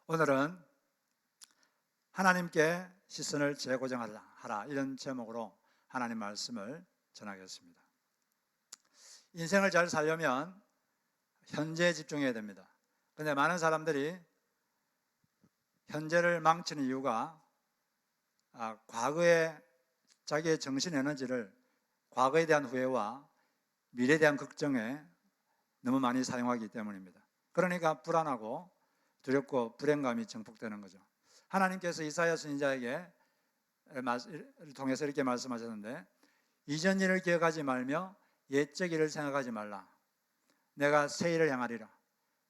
오늘은 하나님께 시선을 재고정하라 이런 제목으로 하나님 말씀을 전하겠습니다. 인생을 잘 살려면 현재에 집중해야 됩니다. 그런데 많은 사람들이 현재를 망치는 이유가 과거에 자기의 정신 에너지를 과거에 대한 후회와 미래에 대한 걱정에 너무 많이 사용하기 때문입니다. 그러니까 불안하고 두렵고 불행감이 증폭되는 거죠. 하나님께서 이사야 선지자에게 통해서 이렇게 말씀하셨는데, 이전 일을 기억하지 말며 옛적 일을 생각하지 말라. 내가 새 일을 행하리라.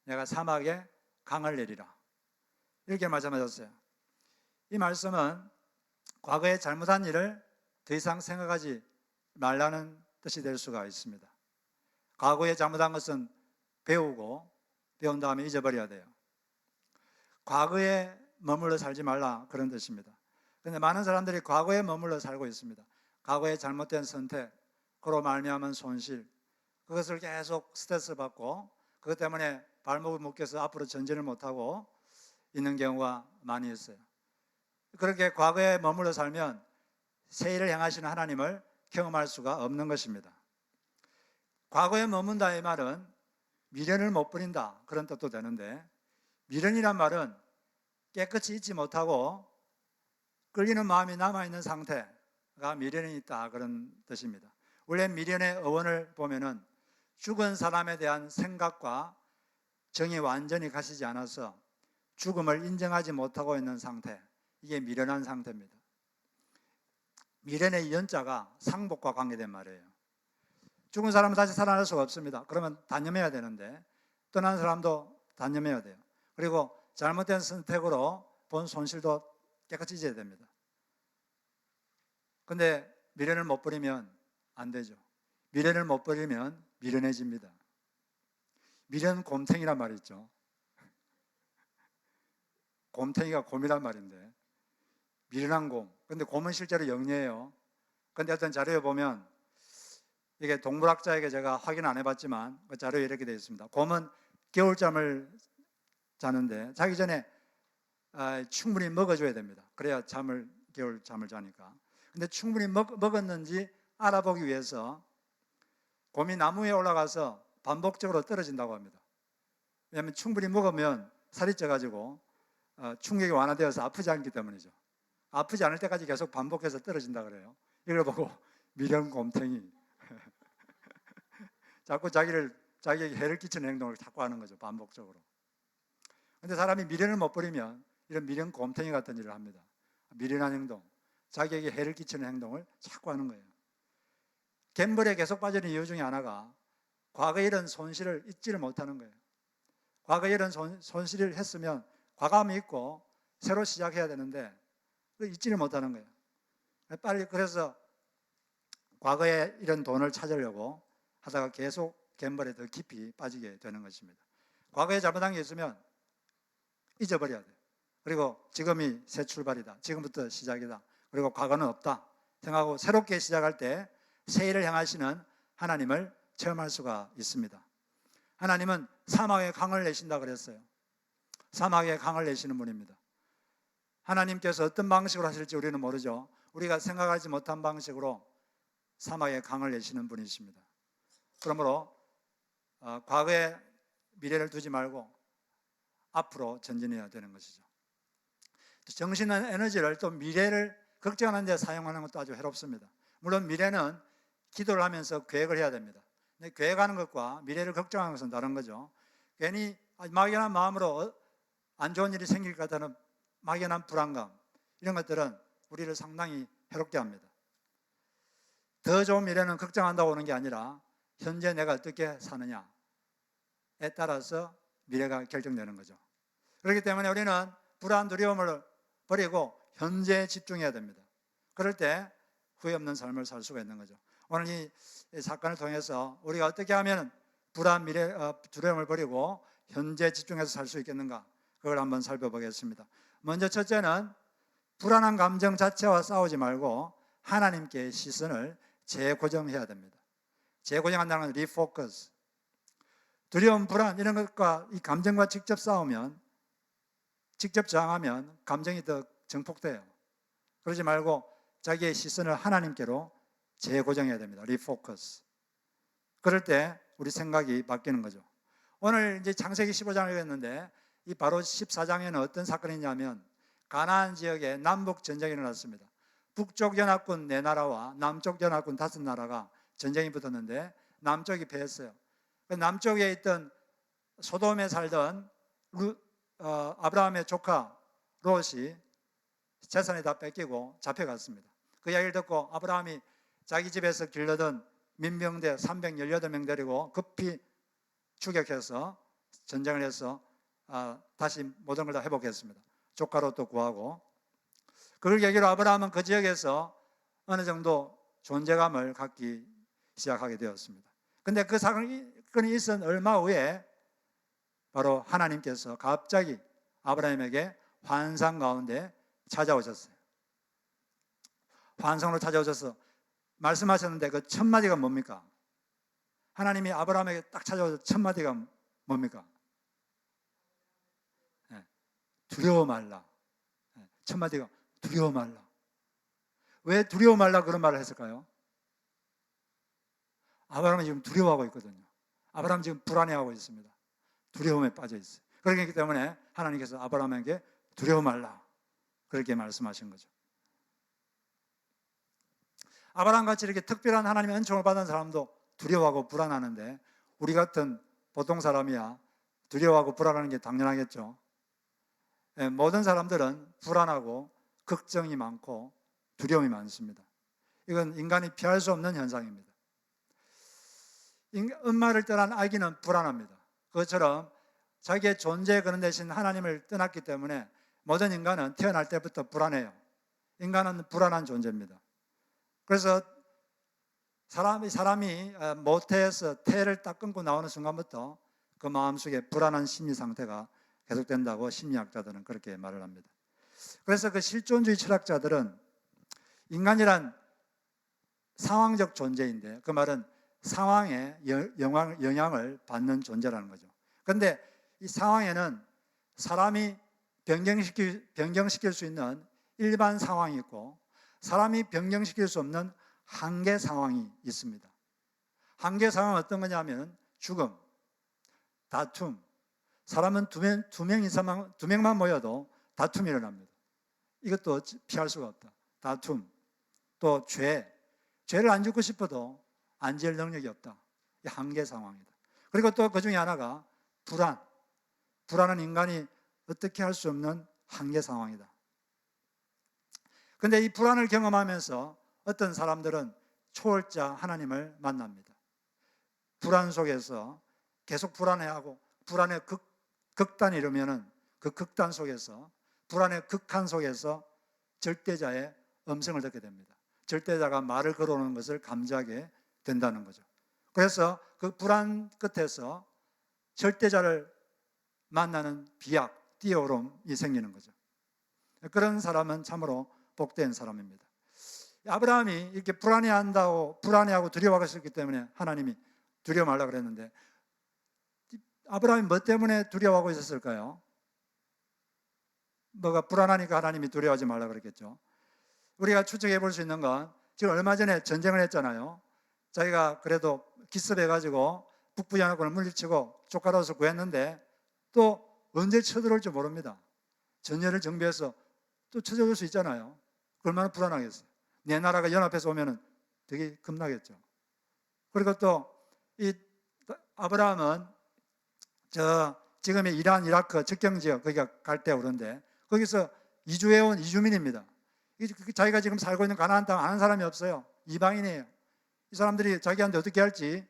내가 사막에 강을 내리라. 이렇게 말씀하셨어요. 이 말씀은 과거에 잘못한 일을 더 이상 생각하지 말라는 뜻이 될 수가 있습니다. 과거에 잘못한 것은 배운 다음에 잊어버려야 돼요. 과거에 머물러 살지 말라, 그런 뜻입니다. 그런데 많은 사람들이 과거에 머물러 살고 있습니다. 과거에 잘못된 선택으로 말미암은 손실, 그것을 계속 스트레스 받고 그것 때문에 발목을 묶여서 앞으로 전진을 못하고 있는 경우가 많이 있어요. 그렇게 과거에 머물러 살면 새 일을 행하시는 하나님을 경험할 수가 없는 것입니다. 과거에 머문다 이 말은 미련을 못 버린다, 그런 뜻도 되는데, 미련이란 말은 깨끗이 잊지 못하고 끌리는 마음이 남아있는 상태가 미련이 있다, 그런 뜻입니다. 원래 미련의 어원을 보면은 죽은 사람에 대한 생각과 정이 완전히 가시지 않아서 죽음을 인정하지 못하고 있는 상태, 이게 미련한 상태입니다. 미련의 연자가 상복과 관계된 말이에요. 죽은 사람은 다시 살아날 수가 없습니다. 그러면 단념해야 되는데, 떠난 사람도 단념해야 돼요. 그리고 잘못된 선택으로 본 손실도 깨끗이 잊어야 됩니다. 그런데 미련을 못 버리면 안 되죠. 미련을 못 버리면 미련해집니다. 미련 곰탱이란 말이 있죠. 곰탱이가 곰이란 말인데, 미련한 곰. 근데 곰은 실제로 영리해요. 근데 어떤 자료에 보면, 이게 동물학자에게 제가 확인 안 해봤지만 그 자료에 이렇게 되어 있습니다. 곰은 겨울잠을 자는데 자기 전에 충분히 먹어줘야 됩니다. 그래야 겨울 잠을 자니까. 근데 충분히 먹었는지 알아보기 위해서 곰이 나무에 올라가서 반복적으로 떨어진다고 합니다. 왜냐하면 충분히 먹으면 살이 쪄가지고 충격이 완화되어서 아프지 않기 때문이죠. 아프지 않을 때까지 계속 반복해서 떨어진다 그래요. 이걸 보고 미련 곰탱이 자꾸 자기에게 해를 끼치는 행동을 자꾸 하는 거죠, 반복적으로. 그런데 사람이 미련을 못 버리면 이런 미련 곰탱이 같은 일을 합니다. 미련한 행동, 자기에게 해를 끼치는 행동을 자꾸 하는 거예요. 갬블에 계속 빠지는 이유 중에 하나가 과거에 이런 손실을 잊지를 못하는 거예요. 과거에 이런 손실을 했으면 과감히 잊고 새로 시작해야 되는데 잊지를 못하는 거예요. 빨리, 그래서 과거에 이런 돈을 찾으려고 하다가 계속 갬블에 더 깊이 빠지게 되는 것입니다. 과거에 잘못한 게 있으면 잊어버려야 돼요. 그리고 지금이 새 출발이다, 지금부터 시작이다, 그리고 과거는 없다 생각하고 새롭게 시작할 때 새 일을 향하시는 하나님을 체험할 수가 있습니다. 하나님은 사막에 강을 내신다 그랬어요. 사막에 강을 내시는 분입니다. 하나님께서 어떤 방식으로 하실지 우리는 모르죠. 우리가 생각하지 못한 방식으로 사막에 강을 내시는 분이십니다. 그러므로 과거에 미래를 두지 말고 앞으로 전진해야 되는 것이죠. 정신 에너지를 또 미래를 걱정하는 데 사용하는 것도 아주 해롭습니다. 물론 미래는 기도를 하면서 계획을 해야 됩니다. 근데 계획하는 것과 미래를 걱정하는 것은 다른 거죠. 괜히 막연한 마음으로 안 좋은 일이 생길 것 같다는 막연한 불안감, 이런 것들은 우리를 상당히 해롭게 합니다. 더 좋은 미래는 걱정한다고 오는 게 아니라 현재 내가 어떻게 사느냐에 따라서 미래가 결정되는 거죠. 그렇기 때문에 우리는 불안, 두려움을 버리고 현재에 집중해야 됩니다. 그럴 때 후회 없는 삶을 살 수가 있는 거죠. 오늘 이 사건을 통해서 우리가 어떻게 하면 불안, 두려움을 버리고 현재에 집중해서 살 수 있겠는가, 그걸 한번 살펴보겠습니다. 먼저 첫째는 불안한 감정 자체와 싸우지 말고 하나님께 시선을 재고정해야 됩니다. 재고정한다는 건 리포커스. 두려움, 불안 이런 것과 이 감정과 직접 싸우면 직접 저항하면 감정이 더 증폭돼요. 그러지 말고 자기의 시선을 하나님께로 재고정해야 됩니다. 리포커스. 그럴 때 우리 생각이 바뀌는 거죠. 오늘 이제 창세기 15장을 했는데 이 바로 14장에는 어떤 사건이 있냐면 가나안 지역에 남북 전쟁이 일어났습니다. 북쪽 연합군 4나라와 남쪽 연합군 5나라가 전쟁이 붙었는데 남쪽이 패했어요. 남쪽에 있던 소돔에 살던 아브라함의 조카 롯이 재산이 다 뺏기고 잡혀갔습니다. 그 이야기를 듣고 아브라함이 자기 집에서 길러던 민병대 318명 데리고 급히 추격해서 전쟁을 해서 다시 모든 걸 다 회복했습니다. 조카 롯도 구하고. 그걸 계기로 아브라함은 그 지역에서 어느 정도 존재감을 갖기 시작하게 되었습니다. 근데 그 사건이 있은 얼마 후에 바로 하나님께서 갑자기 아브라함에게 환상 가운데 찾아오셨어요. 환상으로 찾아오셔서 말씀하셨는데 그 첫 마디가 뭡니까? 하나님이 아브라함에게 딱 찾아오셔서 첫 마디가 뭡니까? 두려워 말라. 첫 마디가 두려워 말라. 왜 두려워 말라 그런 말을 했을까요? 아브라함이 지금 두려워하고 있거든요. 아브라함 지금 불안해하고 있습니다. 두려움에 빠져 있어요. 그렇기 때문에 하나님께서 아브라함에게 두려워 말라 그렇게 말씀하신 거죠. 아브라함같이 이렇게 특별한 하나님의 은총을 받은 사람도 두려워하고 불안하는데 우리 같은 보통 사람이야 두려워하고 불안하는 게 당연하겠죠. 모든 사람들은 불안하고 걱정이 많고 두려움이 많습니다. 이건 인간이 피할 수 없는 현상입니다. 엄마를 떠난 아기는 불안합니다. 그것처럼 자기의 존재 그런 대신 하나님을 떠났기 때문에 모든 인간은 태어날 때부터 불안해요. 인간은 불안한 존재입니다. 그래서 사람이 모태에서 태를 딱 끊고 나오는 순간부터 그 마음속에 불안한 심리 상태가 계속된다고 심리학자들은 그렇게 말을 합니다. 그래서 그 실존주의 철학자들은 인간이란 상황적 존재인데 그 말은 상황에 영향을 받는 존재라는 거죠. 그런데 이 상황에는 사람이 변경시킬 수 있는 일반 상황이 있고 사람이 변경시킬 수 없는 한계 상황이 있습니다. 한계 상황은 어떤 거냐면 죽음, 다툼. 사람은 두 명만 모여도 다툼이 일어납니다. 이것도 피할 수가 없다. 다툼, 또 죄를 안 짓고 싶어도 안 지을 능력이 없다. 이 한계 상황이다. 그리고 또 그 중에 하나가 불안은 인간이 어떻게 할 수 없는 한계 상황이다. 그런데 이 불안을 경험하면서 어떤 사람들은 초월자 하나님을 만납니다. 불안 속에서 계속 불안해하고 불안의 극단이 이르면은 그 극단 속에서 불안의 극한 속에서 절대자의 음성을 듣게 됩니다. 절대자가 말을 걸어오는 것을 감지하게 된다는 거죠. 그래서 그 불안 끝에서 절대자를 만나는 비약, 띄어오름이 생기는 거죠. 그런 사람은 참으로 복된 사람입니다. 아브라함이 이렇게 불안해하고 두려워하고 있었기 때문에 하나님이 두려워 말라 그랬는데 아브라함이 뭐 때문에 두려워하고 있었을까요? 뭐가 불안하니까 하나님이 두려워하지 말라 그랬겠죠. 우리가 추측해 볼 수 있는 건 지금 얼마 전에 전쟁을 했잖아요. 자기가 그래도 기습해가지고 북부 연합군을 물리치고 조카로서 구했는데 또 언제 쳐들어올지 모릅니다. 전열을 정비해서 또 쳐들어올 수 있잖아요. 얼마나 불안하겠어요. 내 나라가 연합해서 오면은 되게 겁나겠죠. 그리고 또 이 아브라함은 지금의 이란, 이라크 접경 지역 거기가 갈 때 오는데 거기서 이주해온 이주민입니다. 자기가 지금 살고 있는 가나안 땅 아는 사람이 없어요. 이방인이에요. 이 사람들이 자기한테 어떻게 할지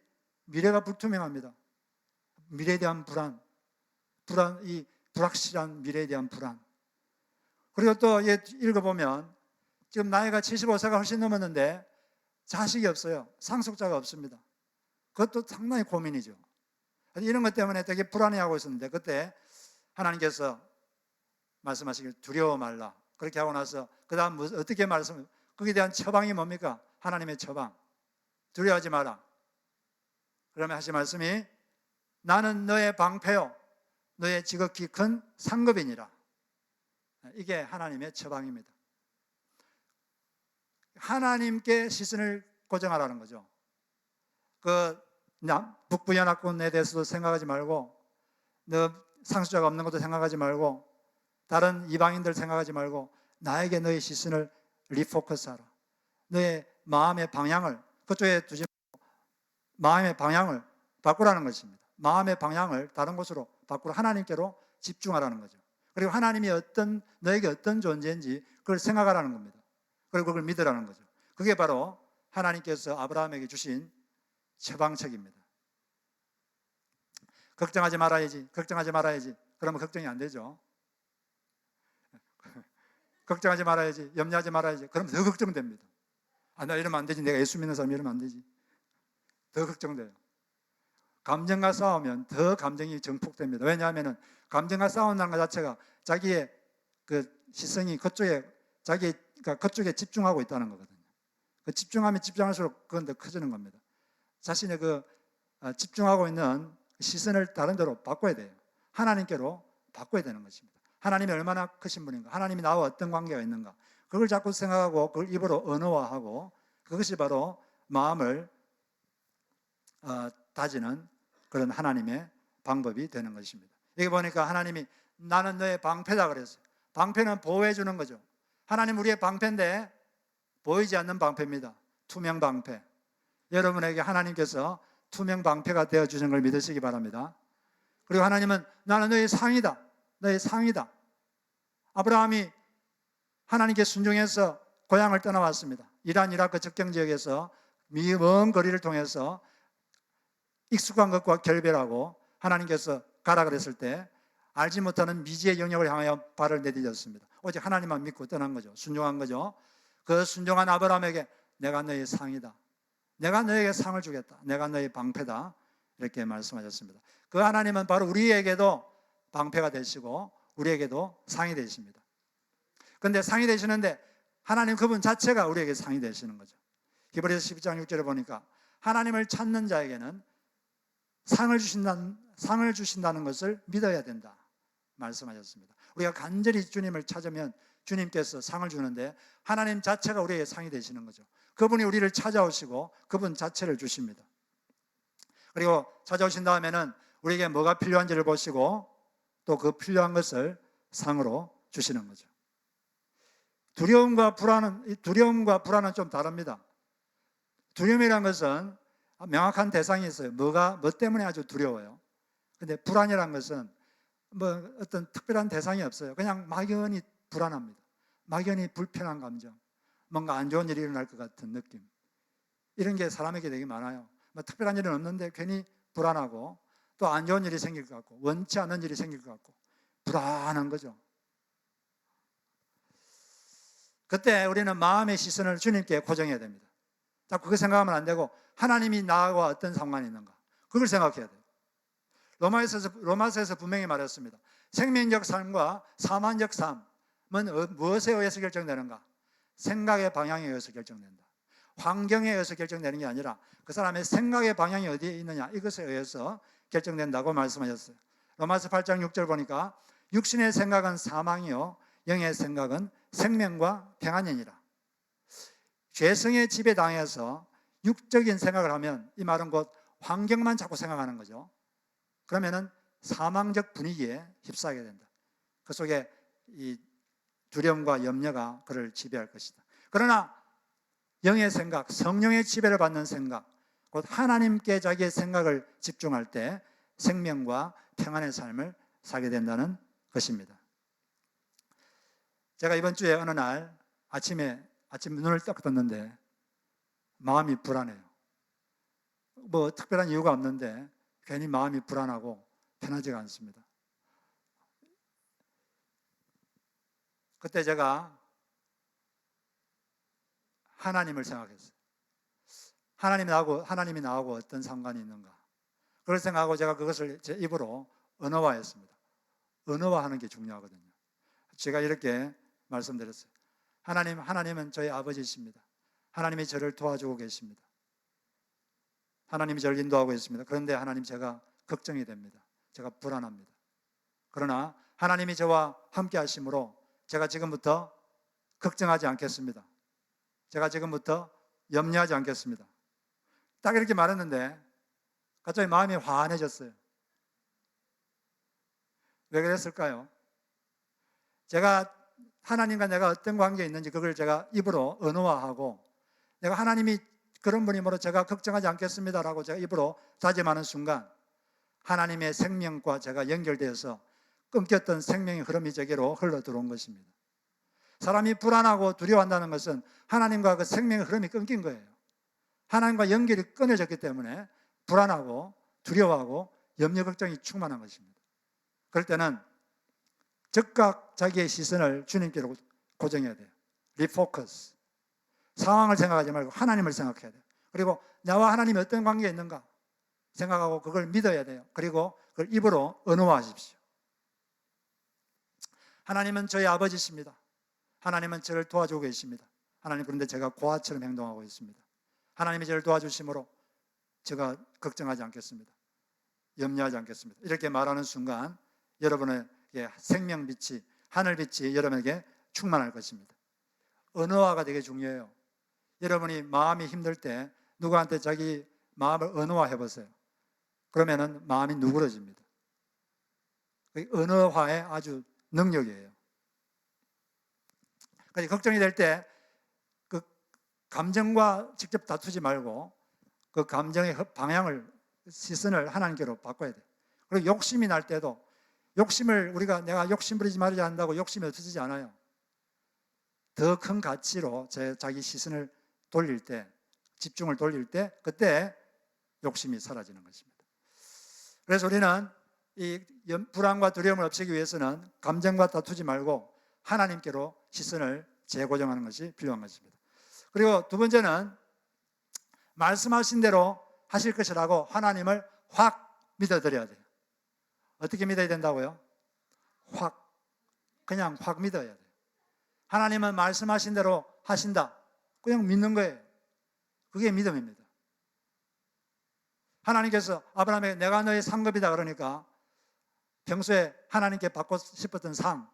미래가 불투명합니다. 미래에 대한 이 불확실한 미래에 대한 불안. 그리고 또 읽어보면 지금 나이가 75세가 훨씬 넘었는데 자식이 없어요. 상속자가 없습니다. 그것도 상당히 고민이죠. 이런 것 때문에 되게 불안해하고 있었는데 그때 하나님께서 말씀하시길 두려워 말라. 그렇게 하고 나서 그 다음 어떻게 거기에 대한 처방이 뭡니까? 하나님의 처방. 두려워하지 마라. 그러면 하신 말씀이 나는 너의 방패요 너의 지극히 큰 상급이니라. 이게 하나님의 처방입니다. 하나님께 시선을 고정하라는 거죠. 그 북부연합군에 대해서도 생각하지 말고, 너 상수자가 없는 것도 생각하지 말고, 다른 이방인들 생각하지 말고, 나에게 너의 시선을 리포커스하라. 너의 마음의 방향을 그쪽에 두지 말고 마음의 방향을 바꾸라는 것입니다. 마음의 방향을 다른 곳으로 바꾸라. 하나님께로 집중하라는 거죠. 그리고 하나님이 너에게 어떤 존재인지 그걸 생각하라는 겁니다. 그리고 그걸 믿으라는 거죠. 그게 바로 하나님께서 아브라함에게 주신 처방책입니다. 걱정하지 말아야지, 걱정하지 말아야지. 그러면 걱정이 안 되죠. 걱정하지 말아야지, 염려하지 말아야지. 그러면 더 걱정됩니다. 나 이러면 안 되지. 내가 예수 믿는 사람 이러면 안 되지. 더 걱정돼요. 감정과 싸우면 더 감정이 증폭됩니다. 왜냐하면 감정과 싸운다는 것 자체가 자기의 그 시선이 그쪽에 집중하고 있다는 거거든요. 그 집중하면 집중할수록 그건 더 커지는 겁니다. 자신의 집중하고 있는 시선을 다른 데로 바꿔야 돼요. 하나님께로 바꿔야 되는 것입니다. 하나님이 얼마나 크신 분인가, 하나님이 나와 어떤 관계가 있는가, 그걸 자꾸 생각하고 그걸 입으로 언어화하고, 그것이 바로 마음을 다지는 그런 하나님의 방법이 되는 것입니다. 여기 보니까 하나님이 나는 너의 방패다 그랬어요. 방패는 보호해 주는 거죠. 하나님 우리의 방패인데 보이지 않는 방패입니다. 투명 방패. 여러분에게 하나님께서 투명 방패가 되어 주신 걸 믿으시기 바랍니다. 그리고 하나님은 나는 너의 상이다. 너의 상이다. 아브라함이 하나님께 순종해서 고향을 떠나왔습니다. 이란 이라크 접경 지역에서 먼 거리를 통해서 익숙한 것과 결별하고 하나님께서 가라 그랬을 때 알지 못하는 미지의 영역을 향하여 발을 내디뎠습니다. 오직 하나님만 믿고 떠난 거죠. 순종한 거죠. 그 순종한 아브라함에게 내가 너의 상이다. 내가 너에게 상을 주겠다. 내가 너의 방패다. 이렇게 말씀하셨습니다. 그 하나님은 바로 우리에게도 방패가 되시고 우리에게도 상이 되십니다. 그런데 상이 되시는데 하나님 그분 자체가 우리에게 상이 되시는 거죠. 히브리서 12장 6절에 보니까 하나님을 찾는 자에게는 상을 주신다는 것을 믿어야 된다 말씀하셨습니다. 우리가 간절히 주님을 찾으면 주님께서 상을 주는데 하나님 자체가 우리에게 상이 되시는 거죠. 그분이 우리를 찾아오시고 그분 자체를 주십니다. 그리고 찾아오신 다음에는 우리에게 뭐가 필요한지를 보시고 또 그 필요한 것을 상으로 주시는 거죠. 두려움과 불안은 좀 다릅니다. 두려움이라는 것은 명확한 대상이 있어요. 뭐 때문에 아주 두려워요. 근데 불안이라는 것은 어떤 특별한 대상이 없어요. 그냥 막연히 불안합니다. 막연히 불편한 감정, 뭔가 안 좋은 일이 일어날 것 같은 느낌, 이런 게 사람에게 되게 많아요. 특별한 일은 없는데 괜히 불안하고 또 안 좋은 일이 생길 것 같고 원치 않은 일이 생길 것 같고 불안한 거죠. 그때 우리는 마음의 시선을 주님께 고정해야 됩니다. 자, 그거 생각하면 안 되고 하나님이 나와 어떤 상관이 있는가, 그걸 생각해야 돼요. 로마서에서 분명히 말했습니다. 생명적 삶과 사망적 삶은 무엇에 의해서 결정되는가? 생각의 방향에 의해서 결정된다. 환경에 의해서 결정되는 게 아니라 그 사람의 생각의 방향이 어디에 있느냐, 이것에 의해서 결정된다고 말씀하셨어요. 로마서 8장 6절 보니까 육신의 생각은 사망이요 영의 생각은 생명과 평안이니라. 죄성의 지배 당해서 육적인 생각을 하면, 이 말은 곧 환경만 자꾸 생각하는 거죠. 그러면은 사망적 분위기에 휩싸게 된다. 그 속에 이 두려움과 염려가 그를 지배할 것이다. 그러나 영의 생각, 성령의 지배를 받는 생각, 곧 하나님께 자기의 생각을 집중할 때 생명과 평안의 삶을 살게 된다는 것입니다. 제가 이번 주에 어느 날 아침 눈을 딱 떴는데 마음이 불안해요. 특별한 이유가 없는데 괜히 마음이 불안하고 편하지가 않습니다. 그때 제가 하나님을 생각했어요. 하나님이 나하고 어떤 상관이 있는가, 그걸 생각하고 제가 그것을 제 입으로 언어화했습니다. 언어화하는 게 중요하거든요. 제가 이렇게 말씀드렸어요. 하나님은 저희 아버지이십니다. 하나님이 저를 도와주고 계십니다. 하나님이 저를 인도하고 있습니다. 그런데 하나님, 제가 걱정이 됩니다. 제가 불안합니다. 그러나 하나님이 저와 함께 하심으로 제가 지금부터 걱정하지 않겠습니다. 제가 지금부터 염려하지 않겠습니다. 딱 이렇게 말했는데 갑자기 마음이 환해졌어요. 왜 그랬을까요? 제가 하나님과 내가 어떤 관계에 있는지 그걸 제가 입으로 언어화하고, 내가 하나님이 그런 분이므로 제가 걱정하지 않겠습니다라고 제가 입으로 다짐하는 순간 하나님의 생명과 제가 연결되어서 끊겼던 생명의 흐름이 제게로 흘러 들어온 것입니다. 사람이 불안하고 두려워한다는 것은 하나님과 그 생명의 흐름이 끊긴 거예요. 하나님과 연결이 끊어졌기 때문에 불안하고 두려워하고 염려 걱정이 충만한 것입니다. 그럴 때는 즉각 자기의 시선을 주님께로 고정해야 돼요. 리포커스. 상황을 생각하지 말고 하나님을 생각해야 돼요. 그리고 나와 하나님이 어떤 관계에 있는가 생각하고 그걸 믿어야 돼요. 그리고 그걸 입으로 언어화하십시오. 하나님은 저희 아버지십니다. 하나님은 저를 도와주고 계십니다. 하나님, 그런데 제가 고아처럼 행동하고 있습니다. 하나님이 저를 도와주심으로 제가 걱정하지 않겠습니다. 염려하지 않겠습니다. 이렇게 말하는 순간 여러분의 생명빛이, 하늘빛이 여러분에게 충만할 것입니다. 언어화가 되게 중요해요. 여러분이 마음이 힘들 때 누구한테 자기 마음을 언어화해 보세요. 그러면은 마음이 누그러집니다. 언어화의 아주 능력이에요. 그래서 걱정이 될 때 그 감정과 직접 다투지 말고 그 감정의 방향을, 시선을 하나님께로 바꿔야 돼요. 그리고 욕심이 날 때도 욕심을 내가 욕심 부리지 말아야 한다고 욕심이 없어지지 않아요. 더 큰 가치로 자기 시선을 돌릴 때, 집중을 돌릴 때 그때 욕심이 사라지는 것입니다. 그래서 우리는 이 불안과 두려움을 없애기 위해서는 감정과 다투지 말고 하나님께로 시선을 재고정하는 것이 필요한 것입니다. 그리고 두 번째는 말씀하신 대로 하실 것이라고 하나님을 확 믿어드려야 돼요. 어떻게 믿어야 된다고요? 그냥 확 믿어야 돼요. 하나님은 말씀하신 대로 하신다. 그냥 믿는 거예요. 그게 믿음입니다. 하나님께서 아브라함에게 내가 너의 상급이다 그러니까 평소에 하나님께 받고 싶었던 상,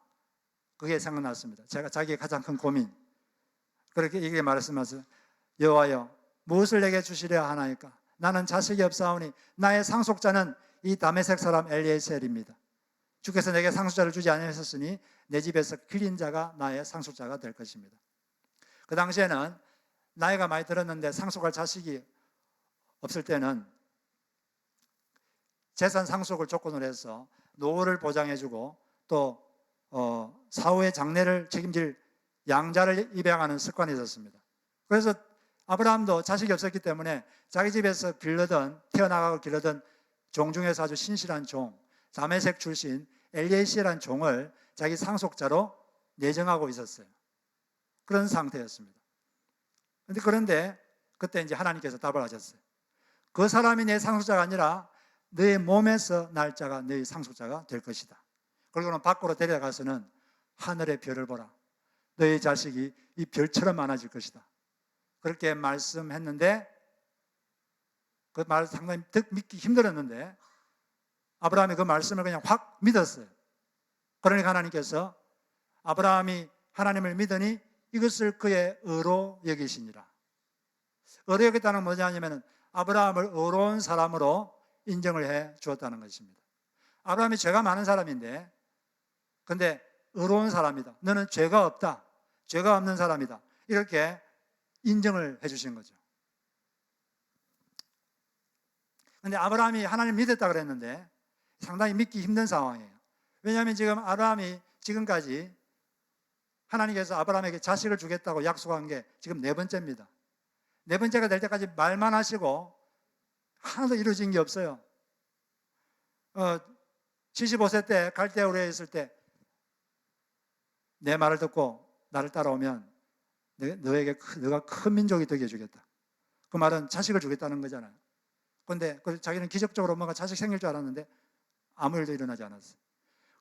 그게 생각났습니다. 제가 자기의 가장 큰 고민. 그렇게 이게 말씀하세요. 여호와여, 무엇을 내게 주시려 하나이까? 나는 자식이 없사오니 나의 상속자는 이 다메섹 사람 엘리에셀입니다. 주께서 내게 상속자를 주지 아니하셨으니 내 집에서 길린 자가 나의 상속자가 될 것입니다. 그 당시에는 나이가 많이 들었는데 상속할 자식이 없을 때는 재산 상속을 조건으로 해서 노후를 보장해주고 또 사후의 장례를 책임질 양자를 입양하는 습관이 있었습니다. 그래서 아브라함도 자식이 없었기 때문에 자기 집에서 태어나가고 길러던 종 중에서 아주 신실한 종, 다메섹 출신 엘리에셀이라는 종을 자기 상속자로 내정하고 있었어요. 그런 상태였습니다. 그런데 그때 이제 하나님께서 답을 하셨어요. 그 사람이 내 상속자가 아니라 너의 몸에서 날 자가 너의 상속자가 될 것이다. 그리고는 밖으로 데려가서는 하늘의 별을 보라. 너의 자식이 이 별처럼 많아질 것이다. 그렇게 말씀했는데 그 말 상당히 믿기 힘들었는데 아브라함이 그 말씀을 그냥 확 믿었어요. 그러니까 하나님께서 아브라함이 하나님을 믿으니 이것을 그의 의로 여기시니라. 의로 여겼다는 건 뭐냐면 아브라함을 의로운 사람으로 인정을 해 주었다는 것입니다. 아브라함이 죄가 많은 사람인데 근데 의로운 사람이다. 너는 죄가 없다. 죄가 없는 사람이다. 이렇게 인정을 해 주신 거죠. 근데 아브라함이 하나님 믿었다 그랬는데 상당히 믿기 힘든 상황이에요. 왜냐하면 지금 아브라함이 지금까지 하나님께서 아브라함에게 자식을 주겠다고 약속한 게 지금 네 번째입니다. 네 번째가 될 때까지 말만 하시고 하나도 이루어진 게 없어요. 75세 때 갈대아우르에 있을 때 내 말을 듣고 나를 따라오면 너가 큰 민족이 되게 해주겠다. 그 말은 자식을 주겠다는 거잖아요. 그런데 자기는 기적적으로 뭔가 자식 생길 줄 알았는데 아무 일도 일어나지 않았어요.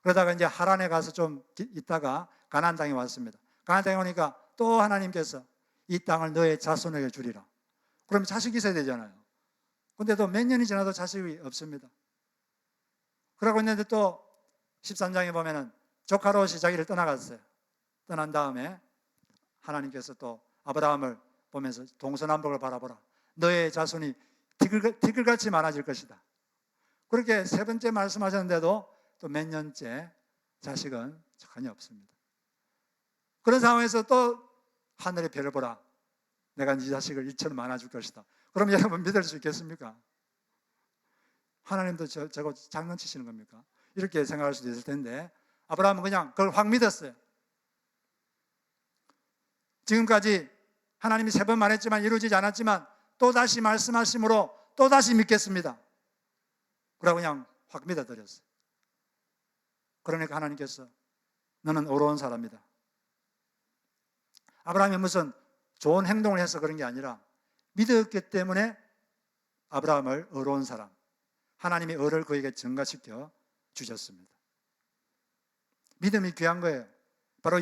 그러다가 이제 하란에 가서 좀 있다가 가나안 땅에 왔습니다. 가나안 땅에 오니까 또 하나님께서 이 땅을 너의 자손에게 주리라. 그러면 자식이 있어야 되잖아요. 근데 또 몇 년이 지나도 자식이 없습니다. 그러고 있는데 또 13장에 보면은 조카 롯이 자기를 떠나갔어요. 떠난 다음에 하나님께서 또 아브라함을 보면서 동서남북을 바라보라. 너의 자손이 티끌같이 많아질 것이다. 그렇게 세 번째 말씀하셨는데도 또 몇 년째 자식은 전혀 없습니다. 그런 상황에서 또 하늘의 별을 보라. 내가 네 자식을 이처럼 많아질 것이다. 그럼 여러분 믿을 수 있겠습니까? 하나님도 저거 장난치시는 겁니까? 이렇게 생각할 수도 있을 텐데 아브라함은 그냥 그걸 확 믿었어요. 지금까지 하나님이 3번 말했지만 이루어지지 않았지만 또다시 말씀하심으로 또다시 믿겠습니다. 그러고 그냥 확 믿어드렸어요. 그러니까 하나님께서 너는 어려운 사람이다. 아브라함이 무슨 좋은 행동을 해서 그런 게 아니라 믿었기 때문에 아브라함을 어려운 사람, 하나님이 을을 그에게 증가시켜 주셨습니다. 믿음이 귀한 거예요. 바로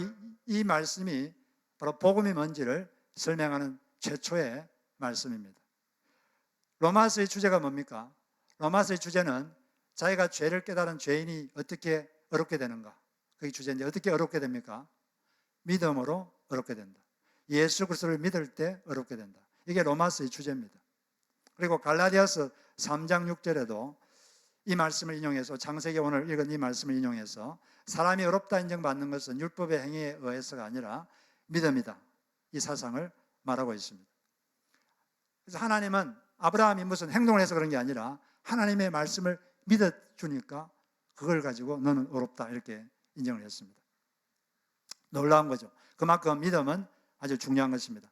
이 말씀이 바로 복음이 뭔지를 설명하는 최초의 말씀입니다. 로마서의 주제가 뭡니까? 로마서의 주제는 자기가 죄를 깨달은 죄인이 어떻게 어렵게 되는가? 그게 주제인데 어떻게 어렵게 됩니까? 믿음으로 어렵게 된다. 예수 그리스도를 믿을 때 어렵게 된다. 이게 로마서의 주제입니다. 그리고 갈라디아서 3장 6절에도 이 말씀을 인용해서 창세기 오늘 읽은 이 말씀을 인용해서 사람이 어렵다 인정받는 것은 율법의 행위에 의해서가 아니라 믿음이다. 이 사상을 말하고 있습니다. 그래서 하나님은 아브라함이 무슨 행동을 해서 그런 게 아니라 하나님의 말씀을 믿어주니까 그걸 가지고 너는 어렵다 이렇게 인정을 했습니다. 놀라운 거죠. 그만큼 믿음은 아주 중요한 것입니다.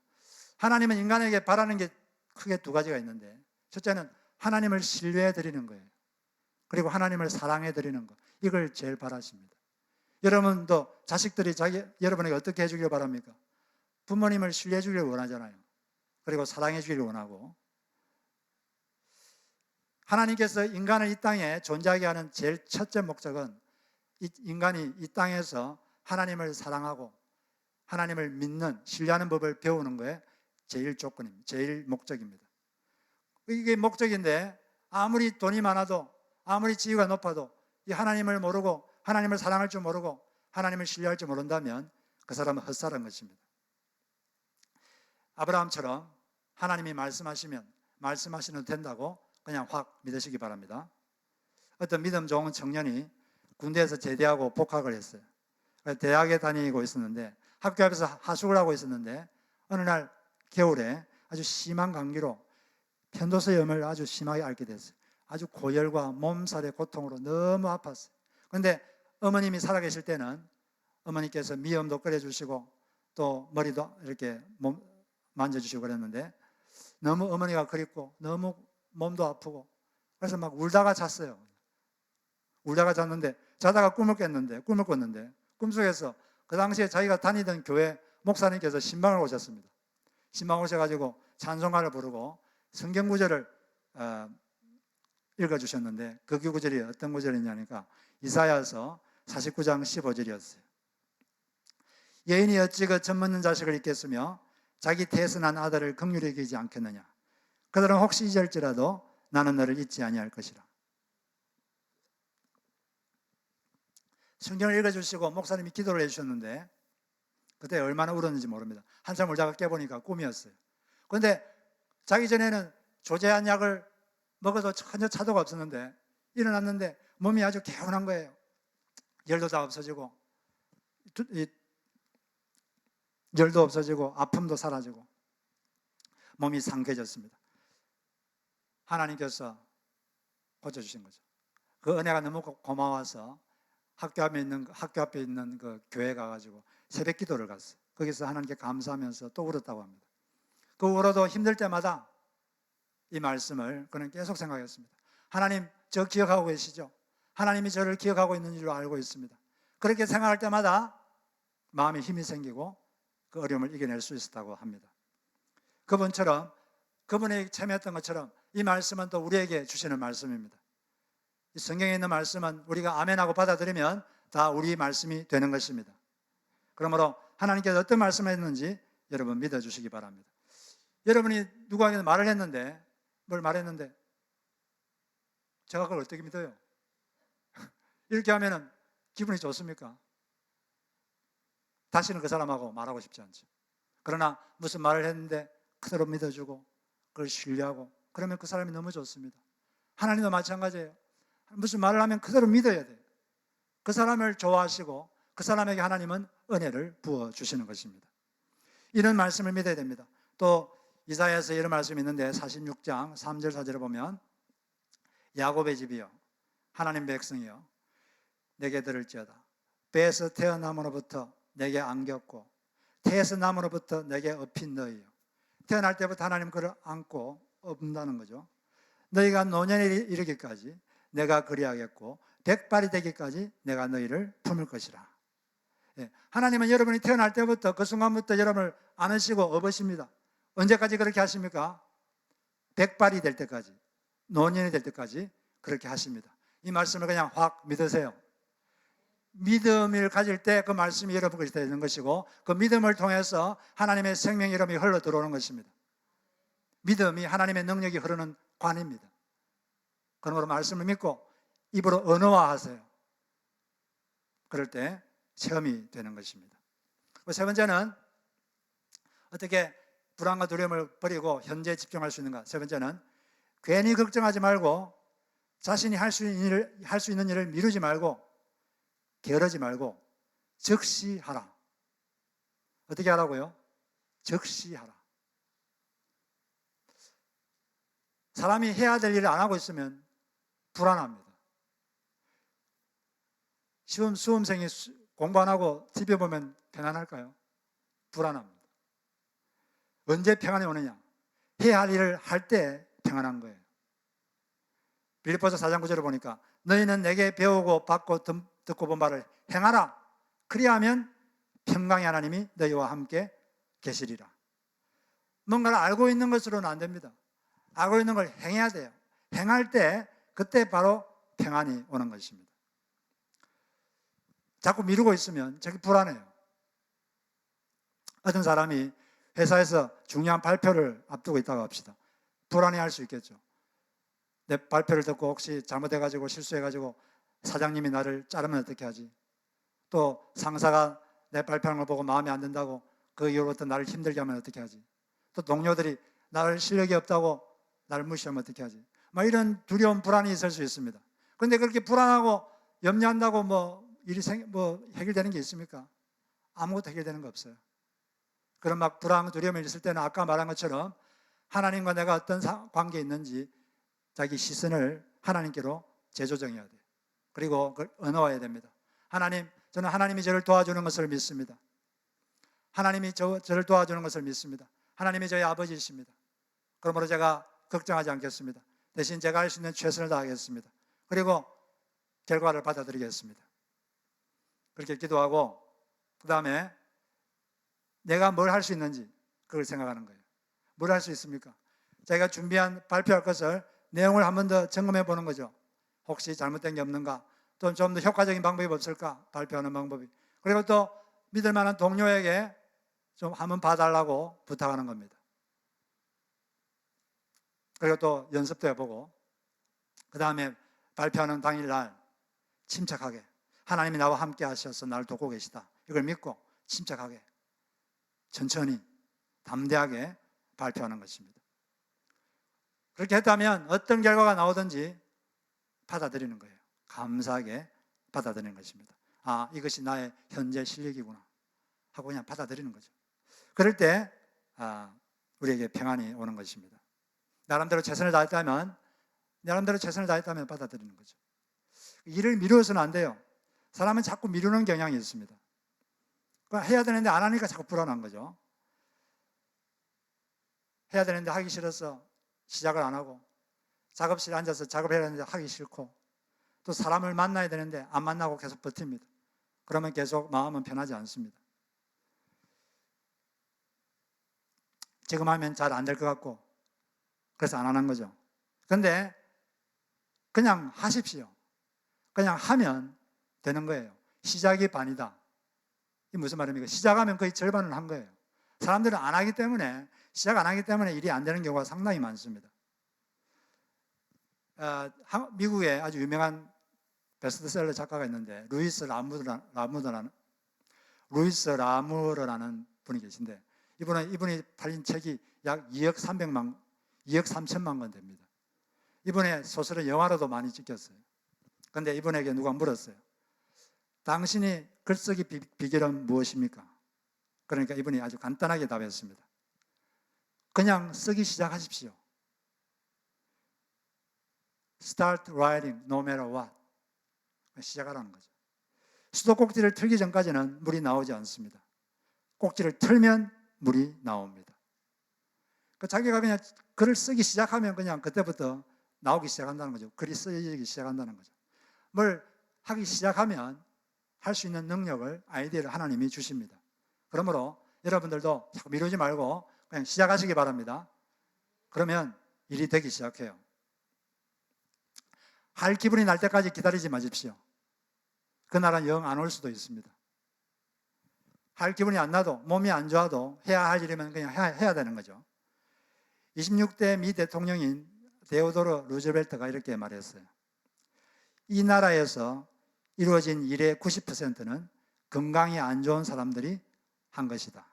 하나님은 인간에게 바라는 게 크게 2가지가 있는데 첫째는 하나님을 신뢰해 드리는 거예요. 그리고 하나님을 사랑해 드리는 것. 이걸 제일 바라십니다. 여러분도 자식들이 여러분에게 어떻게 해주길 바랍니까? 부모님을 신뢰해 주길 원하잖아요. 그리고 사랑해 주길 원하고 하나님께서 인간을 이 땅에 존재하게 하는 제일 첫째 목적은 인간이 이 땅에서 하나님을 사랑하고 하나님을 믿는, 신뢰하는 법을 배우는 거에 제일 조건입니다. 제일 목적입니다. 이게 목적인데 아무리 돈이 많아도 아무리 지위가 높아도 이 하나님을 모르고 하나님을 사랑할 줄 모르고 하나님을 신뢰할 줄 모른다면 그 사람은 헛살은 것입니다. 아브라함처럼 하나님이 말씀하시면 말씀하시면 된다고 그냥 확 믿으시기 바랍니다. 어떤 믿음 좋은 청년이 군대에서 제대하고 복학을 했어요. 대학에 다니고 있었는데 학교 앞에서 하숙을 하고 있었는데 어느 날 겨울에 아주 심한 감기로 편도소염을 아주 심하게 앓게 됐어요. 아주 고열과 몸살의 고통으로 너무 아팠어요. 그런데 어머님이 살아계실 때는 어머니께서 미염도 끓여주시고 또 머리도 이렇게 만져주시고 그랬는데 너무 어머니가 그립고 너무 몸도 아프고 그래서 막 울다가 잤어요. 울다가 잤는데 자다가 꿈을 꿨는데 꿈속에서 그 당시에 자기가 다니던 교회 목사님께서 신방을 오셨습니다. 신방 오셔가지고 찬송가를 부르고 성경 구절을 읽어주셨는데 그 구절이 어떤 구절이냐니까 이사야서 49장 15절이었어요. 여인이 어찌 그 젖먹는 자식을 잊겠으며 자기 태에서 난 아들을 긍휼히 여기지 않겠느냐. 그들은 혹시 잊을지라도 나는 너를 잊지 아니할 것이라. 성경을 읽어주시고 목사님이 기도를 해주셨는데 그때 얼마나 울었는지 모릅니다. 한참 울다가 깨보니까 꿈이었어요. 그런데 자기 전에는 조제한 약을 먹어도 전혀 차도가 없었는데 일어났는데 몸이 아주 개운한 거예요. 열도 다 없어지고 열도 없어지고 아픔도 사라지고 몸이 상쾌해졌습니다. 하나님께서 고쳐주신 거죠. 그 은혜가 너무 고마워서 학교 앞에 있는 그 교회 가가지고 새벽 기도를 갔어요. 거기서 하나님께 감사하면서 또 울었다고 합니다. 그 울어도 힘들 때마다 이 말씀을 그는 계속 생각했습니다. 하나님, 저 기억하고 계시죠? 하나님이 저를 기억하고 있는 줄로 알고 있습니다. 그렇게 생각할 때마다 마음에 힘이 생기고 그 어려움을 이겨낼 수 있었다고 합니다. 그분이 참여했던 것처럼 이 말씀은 또 우리에게 주시는 말씀입니다. 이 성경에 있는 말씀은 우리가 아멘하고 받아들이면 다 우리 말씀이 되는 것입니다. 그러므로 하나님께서 어떤 말씀을 했는지 여러분 믿어주시기 바랍니다. 여러분이 누구에게 말을 했는데 뭘 말했는데 제가 그걸 어떻게 믿어요? 이렇게 하면 기분이 좋습니까? 다시는 그 사람하고 말하고 싶지 않죠. 그러나 무슨 말을 했는데 그대로 믿어주고 그걸 신뢰하고 그러면 그 사람이 너무 좋습니다. 하나님도 마찬가지예요. 무슨 말을 하면 그대로 믿어야 돼요. 그 사람을 좋아하시고 그 사람에게 하나님은 은혜를 부어주시는 것입니다. 이런 말씀을 믿어야 됩니다. 또 이사야에서 이런 말씀이 있는데 46장 3절 4절에 보면 야곱의 집이여 하나님 백성이여 내게 들을지어다. 배에서 태어남으로부터 내게 안겼고 태에서 남으로부터 내게 업힌 너희여. 태어날 때부터 하나님 그를 안고 업는다는 거죠. 너희가 노년에 이르기까지 내가 그리하겠고 백발이 되기까지 내가 너희를 품을 것이라. 하나님은 여러분이 태어날 때부터 그 순간부터 여러분을 안으시고 업으십니다. 언제까지 그렇게 하십니까? 백발이 될 때까지, 노년이 될 때까지 그렇게 하십니다. 이 말씀을 그냥 확 믿으세요. 믿음을 가질 때 그 말씀이 여러분 것이 되는 것이고 그 믿음을 통해서 하나님의 생명이 여러분이 흘러 들어오는 것입니다. 믿음이 하나님의 능력이 흐르는 관입니다. 그러므로 말씀을 믿고 입으로 언어화하세요. 그럴 때 체험이 되는 것입니다. 세 번째는 어떻게 불안과 두려움을 버리고 현재에 집중할 수 있는가? 세 번째는 괜히 걱정하지 말고 자신이 할 수 있는 일을 미루지 말고 게으르지 말고 적시하라. 어떻게 하라고요? 적시하라. 사람이 해야 될 일을 안 하고 있으면 불안합니다. 수험생이 공부 안 하고 TV 보면 편안할까요? 불안합니다. 언제 평안이 오느냐? 해야 할 일을 할 때 평안한 거예요. 빌립보서 4장 9절을 보니까 너희는 내게 배우고 받고 듣고 본 바를 행하라. 그리하면 평강의 하나님이 너희와 함께 계시리라. 뭔가를 알고 있는 것으로는 안 됩니다. 알고 있는 걸 행해야 돼요. 행할 때 그때 바로 평안이 오는 것입니다. 자꾸 미루고 있으면 저기 불안해요. 어떤 사람이 회사에서 중요한 발표를 앞두고 있다고 합시다. 불안해할 수 있겠죠. 내 발표를 듣고 혹시 잘못해가지고 실수해가지고 사장님이 나를 자르면 어떻게 하지? 또 상사가 내 발표하는 걸 보고 마음에 안 든다고 그 이후로부터 나를 힘들게 하면 어떻게 하지? 또 동료들이 나를 실력이 없다고 나를 무시하면 어떻게 하지? 막 이런 두려움, 불안이 있을 수 있습니다. 그런데 그렇게 불안하고 염려한다고 일이 해결되는 게 있습니까? 아무것도 해결되는 거 없어요. 그런 막 불안, 두려움이 있을 때는 아까 말한 것처럼 하나님과 내가 어떤 관계에 있는지 자기 시선을 하나님께로 재조정해야 돼요. 그리고 그걸 언어화해야 됩니다. 하나님, 저는 하나님이 저를 도와주는 것을 믿습니다. 하나님이 저를 도와주는 것을 믿습니다. 하나님이 저희 아버지이십니다. 그러므로 제가 걱정하지 않겠습니다. 대신 제가 할 수 있는 최선을 다하겠습니다. 그리고 결과를 받아들이겠습니다. 그렇게 기도하고 그 다음에 내가 뭘 할 수 있는지 그걸 생각하는 거예요. 뭘 할 수 있습니까? 자기가 준비한 발표할 것을 내용을 한 번 더 점검해 보는 거죠. 혹시 잘못된 게 없는가? 또 좀 더 효과적인 방법이 없을까? 발표하는 방법이. 그리고 또 믿을 만한 동료에게 좀 한번 봐달라고 부탁하는 겁니다. 그리고 또 연습도 해보고 그 다음에 발표하는 당일날 침착하게 하나님이 나와 함께 하셔서 나를 돕고 계시다. 이걸 믿고 침착하게 천천히 담대하게 발표하는 것입니다. 그렇게 했다면 어떤 결과가 나오든지 받아들이는 거예요. 감사하게 받아들이는 것입니다. 아, 이것이 나의 현재 실력이구나 하고 그냥 받아들이는 거죠. 그럴 때 우리에게 평안이 오는 것입니다. 나름대로 최선을 다했다면 받아들이는 거죠. 일을 미루어서는 안 돼요. 사람은 자꾸 미루는 경향이 있습니다. 해야 되는데 안 하니까 자꾸 불안한 거죠. 해야 되는데 하기 싫어서 시작을 안 하고 작업실에 앉아서 작업해야 되는데 하기 싫고 또 사람을 만나야 되는데 안 만나고 계속 버팁니다. 그러면 계속 마음은 편하지 않습니다. 지금 하면 잘 안 될 것 같고 그래서 안 하는 거죠. 그런데 그냥 하십시오. 그냥 하면 되는 거예요. 시작이 반이다. 이게 무슨 말입니까? 시작하면 거의 절반은 한 거예요. 사람들은 안 하기 때문에 시작 안 하기 때문에 일이 안 되는 경우가 상당히 많습니다. 미국에 아주 유명한 베스트셀러 작가가 있는데 루이스 라무드라는 루이스 라무르라는 분이 계신데 이분이 팔린 책이 약 2억 3천만 권 됩니다. 이분의 소설은 영화로도 많이 찍혔어요. 그런데 이분에게 누가 물었어요. 당신이 글쓰기 비결은 무엇입니까? 그러니까 이분이 아주 간단하게 답했습니다. 그냥 쓰기 시작하십시오. Start writing no matter what. 시작하라는 거죠. 수도꼭지를 틀기 전까지는 물이 나오지 않습니다. 꼭지를 틀면 물이 나옵니다. 자기가 그냥 글을 쓰기 시작하면 그냥 그때부터 나오기 시작한다는 거죠. 글이 쓰여지기 시작한다는 거죠. 뭘 하기 시작하면 할 수 있는 능력을, 아이디어를 하나님이 주십니다. 그러므로 여러분들도 자꾸 미루지 말고 그냥 시작하시기 바랍니다. 그러면 일이 되기 시작해요. 할 기분이 날 때까지 기다리지 마십시오. 그날은 영 안 올 수도 있습니다. 할 기분이 안 나도, 몸이 안 좋아도 해야 할 일이면 그냥 해야 되는 거죠. 26대 미 대통령인 데오도르 루즈벨트가 이렇게 말했어요. 이 나라에서 이루어진 일의 90%는 건강이 안 좋은 사람들이 한 것이다.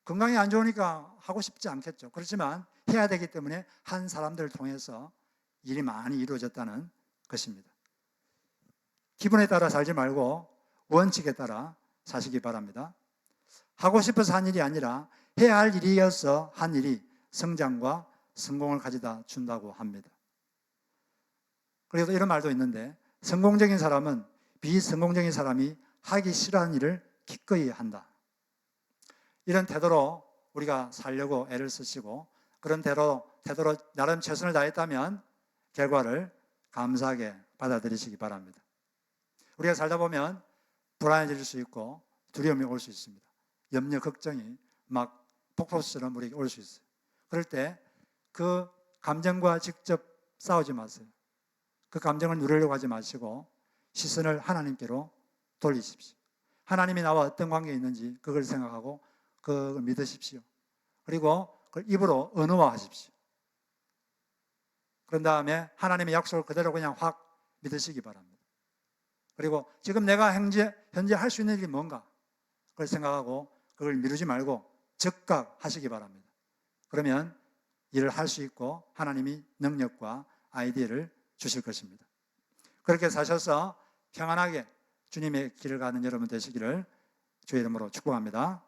건강이 안 좋으니까 하고 싶지 않겠죠. 그렇지만 해야 되기 때문에 한 사람들을 통해서 일이 많이 이루어졌다는 것입니다. 기분에 따라 살지 말고 원칙에 따라 사시기 바랍니다. 하고 싶어서 한 일이 아니라 해야 할 일이어서 한 일이 성장과 성공을 가져다 준다고 합니다. 그래서 이런 말도 있는데, 성공적인 사람은 비성공적인 사람이 하기 싫어하는 일을 기꺼이 한다. 이런 태도로 우리가 살려고 애를 쓰시고 그런 태도로 나름 최선을 다했다면 결과를 감사하게 받아들이시기 바랍니다. 우리가 살다 보면 불안해질 수 있고 두려움이 올 수 있습니다. 염려, 걱정이 막 폭포수처럼 우리에게 올 수 있어요. 그럴 때 그 감정과 직접 싸우지 마세요. 그 감정을 누리려고 하지 마시고 시선을 하나님께로 돌리십시오. 하나님이 나와 어떤 관계에 있는지 그걸 생각하고 그걸 믿으십시오. 그리고 그걸 입으로 언어화하십시오. 그런 다음에 하나님의 약속을 그대로 그냥 확 믿으시기 바랍니다. 그리고 지금 내가 현재 할 수 있는 일이 뭔가 그걸 생각하고 그걸 미루지 말고 즉각 하시기 바랍니다. 그러면 일을 할 수 있고 하나님이 능력과 아이디어를 주실 것입니다. 그렇게 사셔서 평안하게 주님의 길을 가는 여러분 되시기를 주의 이름으로 축복합니다.